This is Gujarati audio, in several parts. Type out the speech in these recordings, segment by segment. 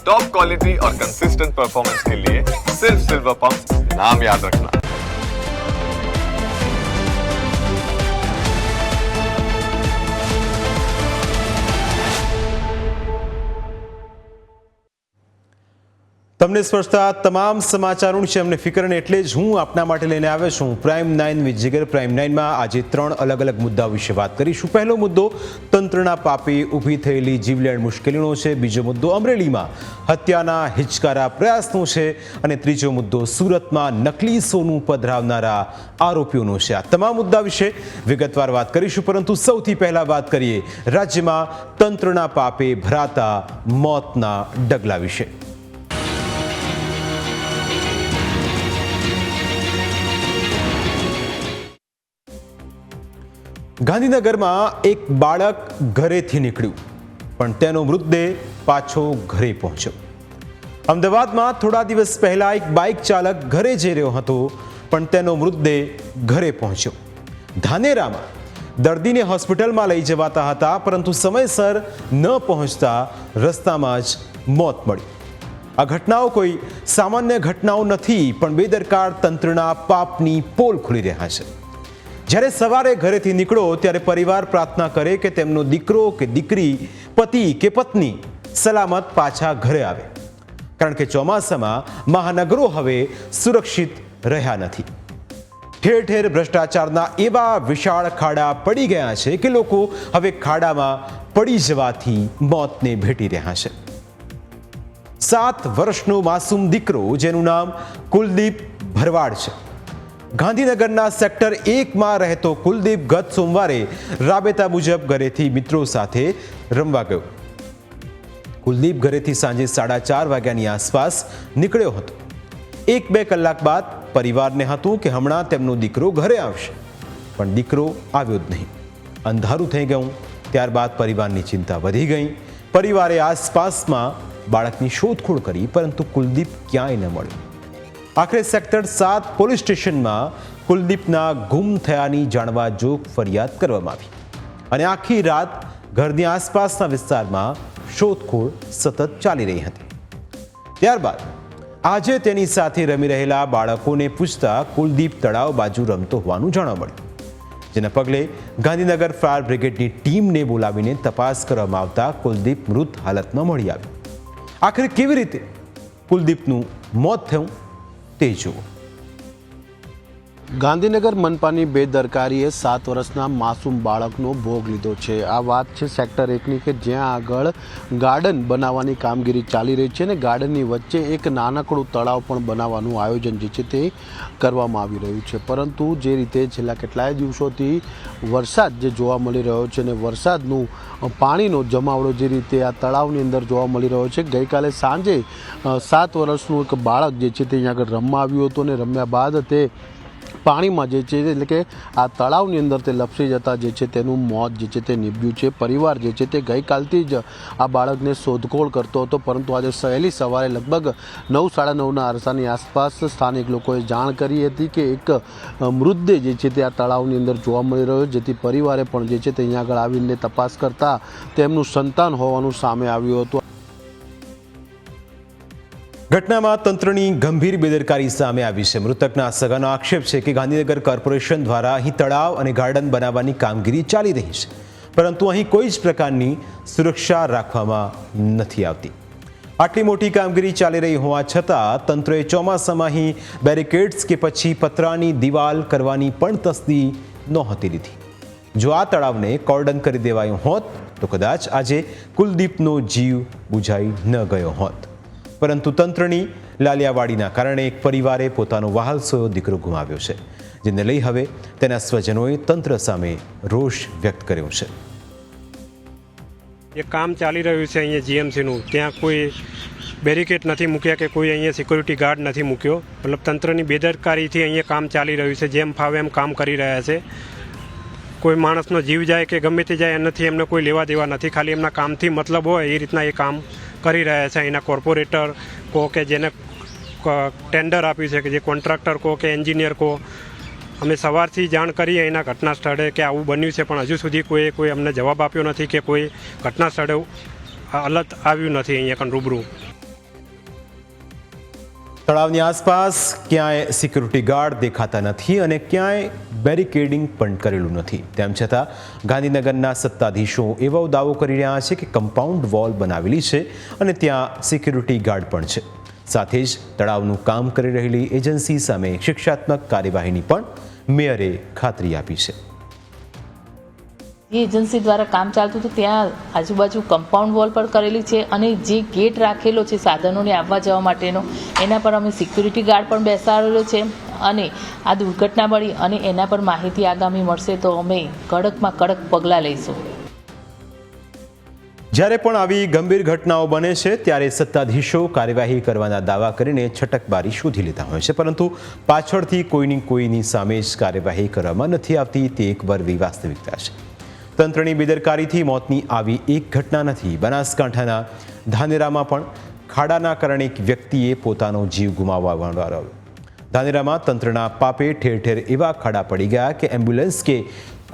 टॉप क्वालिटी और कंसिस्टेंट परफॉर्मेंस के लिए सिर्फ सिल्वर पंप नाम याद रखना। તમને સ્પર્શતા તમામ સમાચારોની છે અમને ફિકર ને એટલે જ હું આપના માટે લઈને આવ્યો છું પ્રાઇમ 9 વિથ જીગર। પ્રાઇમ 9માં આજે 3 અલગ અલગ મુદ્દાઓ વિશે વાત કરીશું। પહેલો મુદ્દો તંત્રના પાપે ઊભી થયેલી જીવલેણ મુશ્કેલીનો છે। બીજો મુદ્દો અમરેલીમાં હત્યાના હિચકારા પ્રયાસનો છે અને ત્રીજો મુદ્દો સુરતમાં નકલી સોનું પધરાવનારા આરોપીઓનો છે। આ તમામ મુદ્દા વિશે વિગતવાર વાત કરીશું, પરંતુ સૌથી પહેલા વાત કરીએ રાજ્યમાં તંત્રના પાપે ભરાતા મોતના ડગલા વિશે। ગાંધીનગરમાં એક બાળક ઘરેથી નીકળ્યું પણ તેનો મૃતદેહ પાછો ઘરે પહોંચ્યો। અમદાવાદમાં થોડા દિવસ પહેલા એક બાઇક ચાલક ઘરે જઈ રહ્યો હતો પણ તેનો મૃતદેહ ઘરે પહોંચ્યો। ધાનેરામાં દર્દીને હોસ્પિટલમાં લઈ જવાતા હતા પરંતુ સમયસર ન પહોંચતા રસ્તામાં જ મોત મળી। આ ઘટનાઓ કોઈ સામાન્ય ઘટનાઓ નથી પણ બેદરકાર તંત્રના પાપની પોલ ખુલી રહ્યા છે। જ્યારે સવારે ઘરેથી નીકળો ત્યારે પરિવાર પ્રાર્થના કરે કે તેમનો દીકરો કે દીકરી, પતિ કે પત્ની સલામત પાછા ઘરે આવે, કારણ કે ચોમાસામાં મહાનગરો હવે સુરક્ષિત રહ્યા નથી। ઠેર ઠેર ભ્રષ્ટાચારના એવા વિશાળ ખાડા પડી ગયા છે કે લોકો હવે ખાડામાં પડી જવાથી મોતને ભેટી રહ્યા છે। 7 વર્ષનો માસૂમ દીકરો જેનું નામ કુલદીપ ભરવાડ છે, ગાંધીનગરના સેક્ટર 1માં રહેતો કુલદીપ ગત સોમવારે રાબેતા મુજબ ઘરેથી મિત્રો સાથે રમવા ગયો। કુલદીપ ઘરેથી સાંજે 4:30 વાગ્યાની આસપાસ નીકળ્યો હતો। 1-2 કલાક બાદ પરિવારને હતું કે હમણાં તેમનો દીકરો ઘરે આવશે, પણ દીકરો આવ્યો જ નહીં। અંધારું થઈ ગયું, ત્યારબાદ પરિવારની ચિંતા વધી ગઈ। પરિવારે આસપાસમાં બાળકની શોધખોળ કરી પરંતુ કુલદીપ ક્યાંય ન મળ્યો। આખરે સેક્ટર 7 પોલીસ સ્ટેશનમાં કુલદીપના ગુમ થયાની જાણવા જોગ ફરિયાદ કરવામાં આવી અને આખી રાત ઘરની આસપાસના વિસ્તારમાં શોધખોળ સતત ચાલી રહી હતી। ત્યારબાદ આજે તેની સાથે રમી રહેલા બાળકોને પૂછતા કુલદીપ તળાવ બાજુ રમતો હોવાનું જાણવા મળ્યું, જેના પગલે ગાંધીનગર ફાયર બ્રિગેડની ટીમને બોલાવીને તપાસ કરવામાં આવતા કુલદીપ મૃત હાલતમાં મળી આવ્યો। આખરે કેવી રીતે કુલદીપનું મોત થયું તે જુઓ। ગાંધીનગર મનપાની બેદરકારીએ 7 વર્ષના માસૂમ બાળકનો ભોગ લીધો છે। આ વાત છે સેક્ટર 1ની કે જ્યાં આગળ ગાર્ડન બનાવવાની કામગીરી ચાલી રહી છે અને ગાર્ડનની વચ્ચે એક નાનકડું તળાવ પણ બનાવવાનું આયોજન જે છે તે કરવામાં આવી રહ્યું છે, પરંતુ જે રીતે છેલ્લા કેટલાય દિવસોથી વરસાદ જે જોવા મળી રહ્યો છે અને વરસાદનું પાણીનો જમાવડો જે રીતે આ તળાવની અંદર જોવા મળી રહ્યો છે, ગઈકાલે સાંજે 7 વર્ષનું એક બાળક જે છે તે અહીંયા આગળ રમવા આવ્યું હતું અને રમ્યા બાદ તે પાણીમાં જે છે એટલે કે આ તળાવની અંદર તે લપસી જતા જે છે તેનું મોત જે છે તે નીપજ્યું છે। પરિવાર જે છે તે ગઈકાલથી જ આ બાળકને શોધખોળ કરતો હતો, પરંતુ આજે વહેલી સવારે લગભગ 9-9:30ના અરસાની આસપાસ સ્થાનિક લોકોએ જાણ કરી હતી કે એક મૃતદેહ જે છે તે આ તળાવની અંદર જોવા મળી રહ્યો, જેથી પરિવારે પણ જે છે તે અહીંયા આગળ આવીને તપાસ કરતા તેમનું સંતાન હોવાનું સામે આવ્યું હતું। ઘટનામાં તંત્રની ગંભીર બેદરકારી સામે આવી છે। મૃતકના સગાનો આક્ષેપ છે કે ગાંધીનગર કોર્પોરેશન દ્વારા અહીં તળાવ અને ગાર્ડન બનાવવાની કામગીરી ચાલી રહી છે, પરંતુ અહીં કોઈ જ પ્રકારની સુરક્ષા રાખવામાં નથી આવતી। આટલી મોટી કામગીરી ચાલી રહી હોવા છતાં તંત્રએ ચોમાસામાં અહીં બેરિકેડ્સ કે પછી પતરાની દિવાલ કરવાની પણ તસ્દી નહોતી લીધી। જો આ તળાવને કોર્ડન કરી દેવાયું હોત તો કદાચ આજે કુલદીપનો જીવ બુઝાઈ ન ગયો હોત, પરંતુ તંત્રની લાલિયાવાડીના કારણે એક પરિવારે પોતાનો વહાલસોયો દીકરો ગુમાવ્યો છે, જેને લઈ હવે તેના સ્વજનોએ તંત્ર સામે રોષ વ્યક્ત કર્યો છે। એ કામ ચાલી રહ્યું છે અહીંયા જીએમસીનું, ત્યાં કોઈ બેરિકેડ નથી મૂક્યા કે કોઈ અહીંયા સિક્યુરિટી ગાર્ડ નથી મૂક્યો, મતલબ તંત્રની બેદરકારીથી અહીંયા કામ ચાલી રહ્યું છે। જેમ ફાવે એમ કામ કરી રહ્યા છે। કોઈ માણસનો જીવ જાય કે ગમે તે જાય એનાથી એમને કોઈ લેવા દેવા નથી, ખાલી એમના કામથી મતલબ હોય એ રીતના એ કામ કરી રહ્યા છે। અહીંના કોર્પોરેટર કહો કે જેને ટેન્ડર આપ્યું છે, કે જે કોન્ટ્રાક્ટર કહો કે એન્જિનિયર કહો, અમે સવારથી જાણ કરીએ અહીંના ઘટના સ્થળે કે આવું બન્યું છે, પણ હજુ સુધી કોઈ અમને જવાબ આપ્યો નથી કે કોઈ ઘટના સ્થળે અલર્ટ આવ્યું નથી અહીંયા કન રૂબરૂ। તળાવની આસપાસ ક્યાંય સિક્યુરિટી ગાર્ડ દેખાતા નથી અને ક્યાંય બેરિકેડિંગ પણ કરેલું નથી. તેમ છતાં ગાંધીનગરના સત્તાધીશો એવો દાવો કરી રહ્યા છે કે કમ્પાઉન્ડ વોલ બનાવેલી છે અને ત્યાં સિક્યુરિટી ગાર્ડ પણ છે. સાથે જ તળાવનું કામ કરી રહેલી એજન્સી સામે શિક્ષાત્મક કાર્યવાહીની પણ મેયરે ખાતરી આપી છે. જે એજન્સી દ્વારા કામ ચાલતું હતું ત્યાં આજુબાજુ કમ્પાઉન્ડ વોલ પણ કરેલી છે અને જે ગેટ રાખેલો છે સાધનોને આવવા જવા માટેનો એના પર અમે સિક્યુરિટી ગાર્ડ પણ બેસાડેલો છે અને આ દુર્ઘટના બની અને એના પર માહિતી આગામી મળશે તો અમે કડકમાં કડક પગલાં લઈશું. જ્યારે પણ આવી ગંભીર ઘટનાઓ બને છે ત્યારે સત્તાધીશો કાર્યવાહી કરવાના દાવા કરીને છટકબારી શોધી લેતા હોય છે, પરંતુ પાછળથી કોઈની સામે જ કાર્યવાહી કરવામાં નથી આવતી. તે એક વરવી વાસ્તવિકતા છે. તંત્રની બેદરકારીથી મોતની આવી એક ઘટના નથી. બનાસકાંઠાના ધાનેરામાં પણ ખાડાના કારણે એક વ્યક્તિએ પોતાનો જીવ ગુમાવવા આવ્યો. ધાનેરામાં તંત્રના પાપે ઠેર ઠેર એવા ખાડા પડી ગયા કે એમ્બ્યુલન્સ કે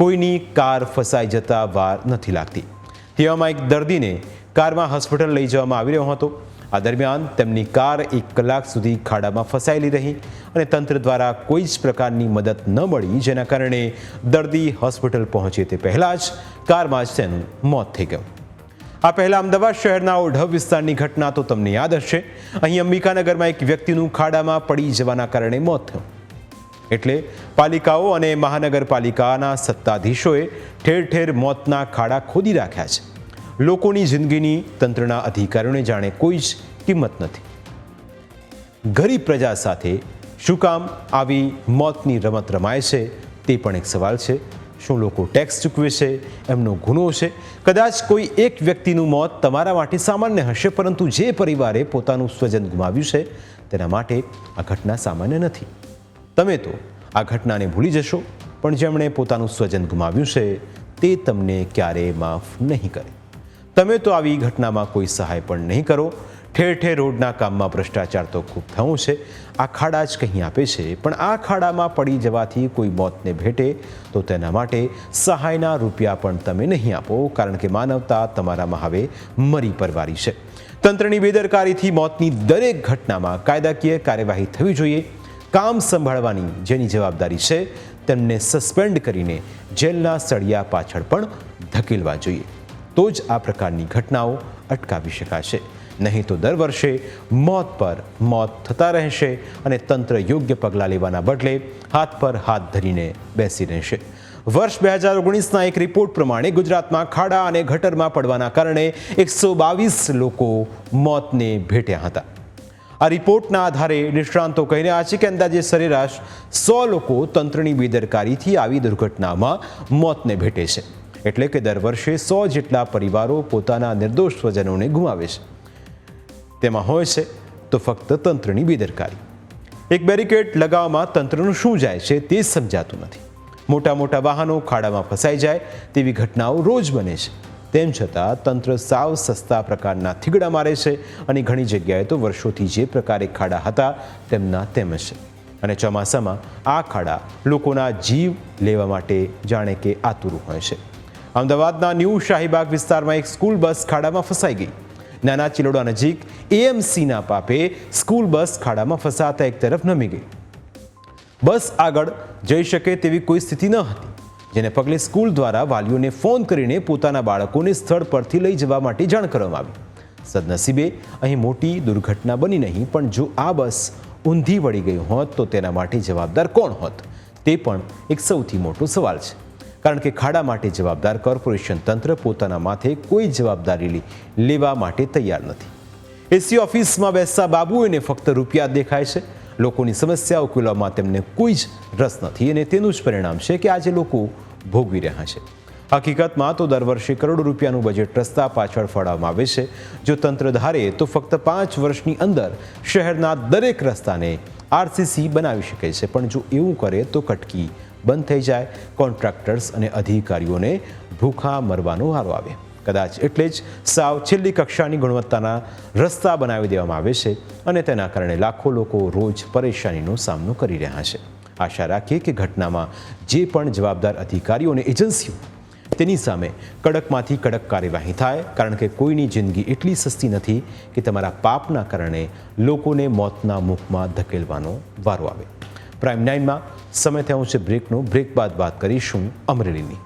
કોઈની કાર ફસાઈ જતા વાર નથી લાગતી. તેવામાં એક દર્દીને કારમાં હોસ્પિટલ લઈ જવામાં આવી રહ્યો હતો. આ દરમિયાન તેમની કાર 1 કલાક સુધી ખાડામાં ફસાયેલી રહી અને તંત્ર દ્વારા કોઈ જ પ્રકારની મદદ ન મળી, જેના કારણે દર્દી હોસ્પિટલ પહોંચે તે પહેલાં જ કારમાં જ તેનું મોત થઈ ગયું. આ પહેલાં અમદાવાદ શહેરના ઓઢવ વિસ્તારની ઘટના તો તમને યાદ હશે. અહીં અંબિકાનગરમાં એક વ્યક્તિનું ખાડામાં પડી જવાના કારણે મોત થયું. એટલે પાલિકાઓ અને મહાનગરપાલિકાના સત્તાધીશોએ ઠેર ઠેર મોતના ખાડા ખોદી રાખ્યા છે. લોકોની જિંદગીની તંત્રના અધિકારીઓને જાણે કોઈ જ કિંમત નથી. ગરીબ પ્રજા સાથે શું કામ આવી મોતની રમત રમાય છે તે પણ એક સવાલ છે. શું લોકો ટેક્સ ચૂકવે છે? એમનો ગુનો છે? કદાચ કોઈ એક વ્યક્તિનું મોત તમારા માટે સામાન્ય હશે, પરંતુ જે પરિવારે પોતાનું સ્વજન ગુમાવ્યું છે તેના માટે આ ઘટના સામાન્ય નથી. તમે તો આ ઘટનાને ભૂલી જશો, પણ જેમણે પોતાનું સ્વજન ગુમાવ્યું છે તે તમને ક્યારેય માફ નહીં કરે. તમે તો આવી ઘટનામાં કોઈ સહાય પણ નહીં કરો. ઠેર ઠેર રોડના કામમાં ભ્રષ્ટાચાર તો ખૂબ થયું છે. આ ખાડા જ કહી આપે છે, પણ આ ખાડામાં પડી જવાથી કોઈ મોતને ભેટે તો તેના માટે સહાયના રૂપિયા પણ તમે નહીં આપો, કારણ કે માનવતા તમારામાં હવે મરી પરવારી છે. તંત્રની બેદરકારીથી મોતની દરેક ઘટનામાં કાયદાકીય કાર્યવાહી થવી જોઈએ. કામ સંભાળવાની જેની જવાબદારી છે તેમને સસ્પેન્ડ કરીને જેલના સળિયા પાછળ પણ ધકેલવા જોઈએ. તો જ આ પ્રકારની ઘટનાઓ અટકાવી શકાશે. નહીં તો દર વર્ષે મોત પર મોત થતા રહેશે અને તંત્ર યોગ્ય પગલાં લેવાના બદલે હાથ પર હાથ ધરીને બેસી રહેશે. વર્ષ 2019ના એક રિપોર્ટ પ્રમાણે ગુજરાતમાં ખાડા અને ગટરમાં પડવાના કારણે 122 લોકો મોતને ભેટ્યા હતા. આ રિપોર્ટના આધારે નિષ્ણાંતો કહી રહ્યા છે કે અંદાજે સરેરાશ 100 લોકો તંત્રની બેદરકારીથી આવી દુર્ઘટનામાં મોતને ભેટે છે. એટલે કે દર વર્ષે 100 જેટલા પરિવારો પોતાના નિર્દોષ સ્વજનોને ગુમાવે છે. તેમાં હોય છે તો ફક્ત તંત્રની બેદરકારી. એક બેરિકેડ લગાવવામાં તંત્રનું શું જાય છે તે સમજાતું નથી. મોટા મોટા વાહનો ખાડામાં ફસાઈ જાય તેવી ઘટનાઓ રોજ બને છે. તેમ છતાં તંત્ર સાવ સસ્તા પ્રકારના થીગડા મારે છે અને ઘણી જગ્યાએ તો વર્ષોથી જે પ્રકારે ખાડા હતા તેમના તેમ જ છે. અને ચોમાસામાં આ ખાડા લોકોના જીવ લેવા માટે જાણે કે આતુરું હોય છે. અમદાવાદના ન્યૂ શાહીબાગ વિસ્તારમાં એક સ્કૂલ બસ ખાડામાં ફસાઈ ગઈ. નાના ચિલોડા નજીક એએમસીના પાપે સ્કૂલ બસ ખાડામાં ફસાતા એક તરફ નમી ગઈ. બસ આગળ જઈ શકે તેવી કોઈ સ્થિતિ ન હતી, જેને પગલે સ્કૂલ દ્વારા વાલીઓને ફોન કરીને પોતાના બાળકોને સ્થળ પરથી લઈ જવા માટે જાણ કરવામાં આવી. સદનસીબે અહીં મોટી દુર્ઘટના બની નહીં, પણ જો આ બસ ઊંધી વળી ગઈ હોત તો તેના માટે જવાબદાર કોણ હોત? તે પણ એક સૌથી મોટો સવાલ છે. કારણ કે ખાડા માટે જવાબદાર કોર્પોરેશન તંત્ર પોતાના માથે કોઈ જવાબદારી લેવા માટે તૈયાર નથી. એસી ઓફિસમાં બેસતા બાબુઓને ફક્ત રૂપિયા દેખાય છે. લોકોની સમસ્યા ઉકેલવામાં તેમને કોઈ જ રસ નથી અને તેનું જ પરિણામ છે કે આજે લોકો ભોગવી રહ્યા છે. હકીકતમાં તો દર વર્ષે કરોડો રૂપિયાનું બજેટ રસ્તા પાછળ ફાળવવામાં આવે છે. જો તંત્ર ધારે તો ફક્ત 5 વર્ષની અંદર શહેરના દરેક રસ્તાને આરસીસી બનાવી શકે છે, પણ જો એવું કરે તો કટકી બંધ થઈ જાય, કોન્ટ્રાક્ટર્સ અને અધિકારીઓને ભૂખા મરવાનો વારો આવે. કદાચ એટલે જ સાવ છેલ્લી કક્ષાની ગુણવત્તાના રસ્તા બનાવી દેવામાં આવે છે અને તેના કારણે લાખો લોકો રોજ પરેશાનીનો સામનો કરી રહ્યા છે. આશા રાખીએ કે ઘટનામાં જે પણ જવાબદાર અધિકારીઓ અને એજન્સીઓ તેની સામે કડકમાંથી કડક કાર્યવાહી થાય, કારણ કે કોઈની જિંદગી એટલી સસ્તી નથી કે તમારા પાપના કારણે લોકોને મોતના મુખમાં ધકેલવાનો વારો આવે. પ્રાઇમ 9માં સમય થયો છે બ્રેકનો. બ્રેક બાદ વાત કરીશું અમરેલીની.